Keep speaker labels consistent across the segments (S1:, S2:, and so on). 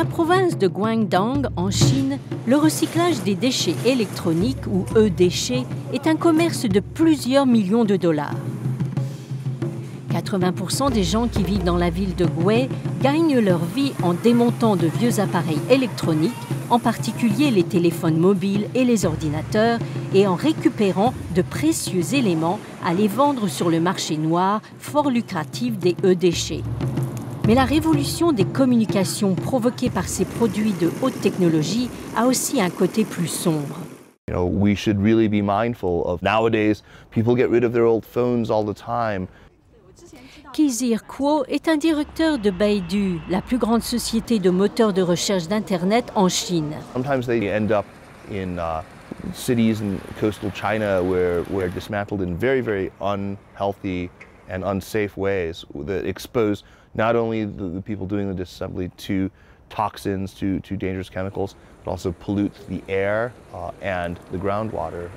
S1: la province de Guangdong, en Chine, le recyclage des déchets électroniques, ou e-déchets, est un commerce de plusieurs millions de dollars. 80% des gens qui vivent dans la ville de Gui gagnent leur vie en démontant de vieux appareils électroniques, en particulier les téléphones mobiles et les ordinateurs, et en récupérant de précieux éléments à les vendre sur le marché noir, fort lucratif des e-déchets. Mais la révolution des communications provoquée par ces produits de haute technologie a aussi un côté plus sombre.
S2: You know, we should really be mindful of nowadays people get rid of their old phones all the time.
S1: Kizir Kuo est un directeur de Baidu, la plus grande société de moteurs de recherche d'Internet en Chine.
S2: Sometimes they end up in cities in coastal China where they're dismantled in very, very unhealthy and unsafe ways that expose not only the people doing the disassembly to toxins, to dangerous chemicals, but also pollute the air and the groundwater.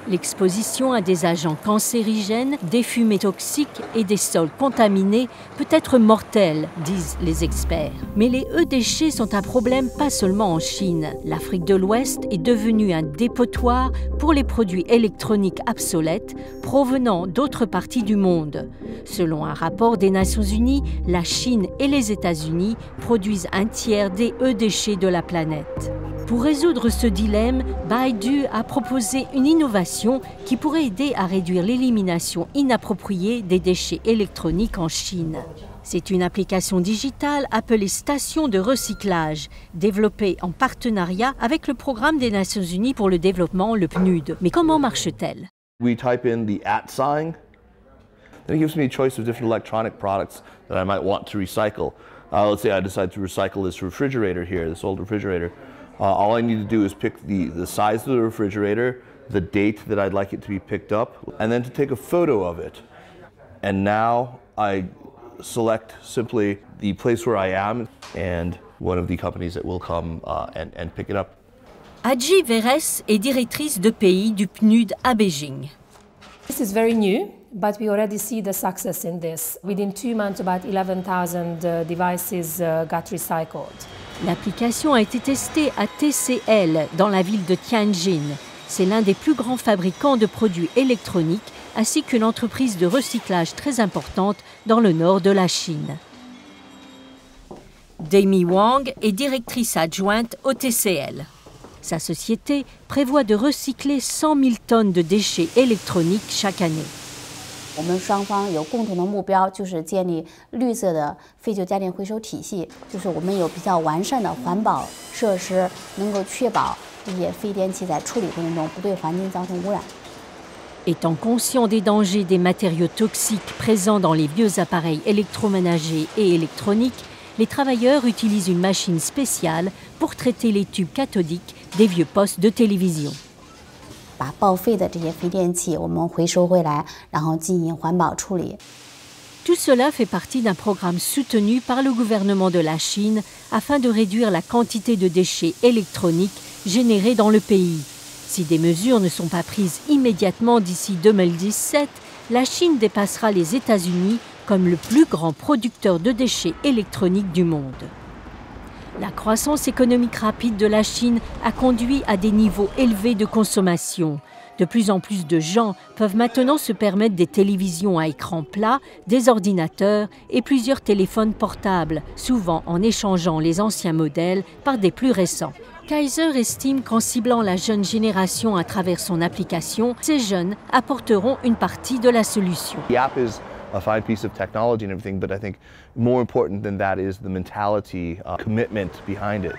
S1: L'exposition à des agents cancérigènes, des fumées toxiques et des sols contaminés peut être mortelle, disent les experts. Mais les e-déchets sont un problème pas seulement en Chine. L'Afrique de l'Ouest est devenue un dépotoir pour les produits électroniques obsolètes provenant d'autres parties du monde. Selon un rapport des Nations Unies, la Chine et les États-Unis produisent un tiers des e-déchets de la planète. Pour résoudre ce dilemme, Baidu a proposé une innovation qui pourrait aider à réduire l'élimination inappropriée des déchets électroniques en Chine. C'est une application digitale appelée Station de recyclage, développée en partenariat avec le Programme des Nations Unies pour le développement, le PNUD. Mais comment marche-t-elle?
S2: We type in the @ sign, then it gives me a choice of different electronic products that I might want to recycle. Let's say I decide to recycle this refrigerator here, this old refrigerator. All I need to do is pick the size of the refrigerator, the date that I'd like it to be picked up, and then to take a photo of it. And now I select simply the place where I am and one of the companies that will come and pick it up.
S1: Adji Veres est directrice de pays du PNUD à Beijing.
S3: This is very new, but we already see the success in this. Within 2 months, about 11,000 devices got recycled.
S1: L'application a été testée à TCL, dans la ville de Tianjin. C'est l'un des plus grands fabricants de produits électroniques, ainsi qu'une entreprise de recyclage très importante dans le nord de la Chine. Demi Wang est directrice adjointe au TCL. Sa société prévoit de recycler 100 000 tonnes de déchets électroniques chaque année.
S4: 我们双方有共同的目标，就是建立绿色的废旧家电回收体系，就是我们有比较完善的环保设施，能够确保这些废电器在处理过程中不对环境造成污染。
S1: Étant conscient des dangers des matériaux toxiques présents dans les vieux appareils électroménagers et électroniques, les travailleurs utilisent une machine spéciale pour traiter les tubes cathodiques des vieux postes de télévision.
S4: 把报废的这些废电器我们回收回来，然后进行环保处理。
S1: Tout cela fait partie d'un programme soutenu par le gouvernement de la Chine afin de réduire la quantité de déchets électroniques générés dans le pays. Si des mesures ne sont pas prises immédiatement d'ici 2017, la Chine dépassera les États-Unis comme le plus grand producteur de déchets électroniques du monde. La croissance économique rapide de la Chine a conduit à des niveaux élevés de consommation. De plus en plus de gens peuvent maintenant se permettre des télévisions à écran plat, des ordinateurs et plusieurs téléphones portables, souvent en échangeant les anciens modèles par des plus récents. Kaiser estime qu'en ciblant la jeune génération à travers son application, ces jeunes apporteront une partie de la solution.
S2: The app is a fine piece of technology and everything, but I think more important than that is the mentality, commitment behind it.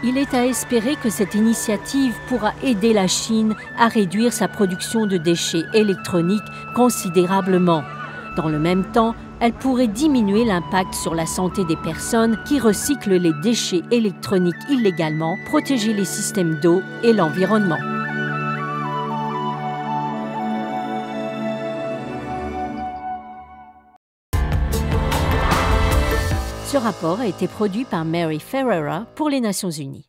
S1: Il est à espérer que cette initiative pourra aider la Chine à réduire sa production de déchets électroniques considérablement. Dans le même temps, elle pourrait diminuer l'impact sur la santé des personnes qui recyclent les déchets électroniques illégalement, protéger les systèmes d'eau et l'environnement. Ce rapport a été produit par Mary Ferreira pour les Nations Unies.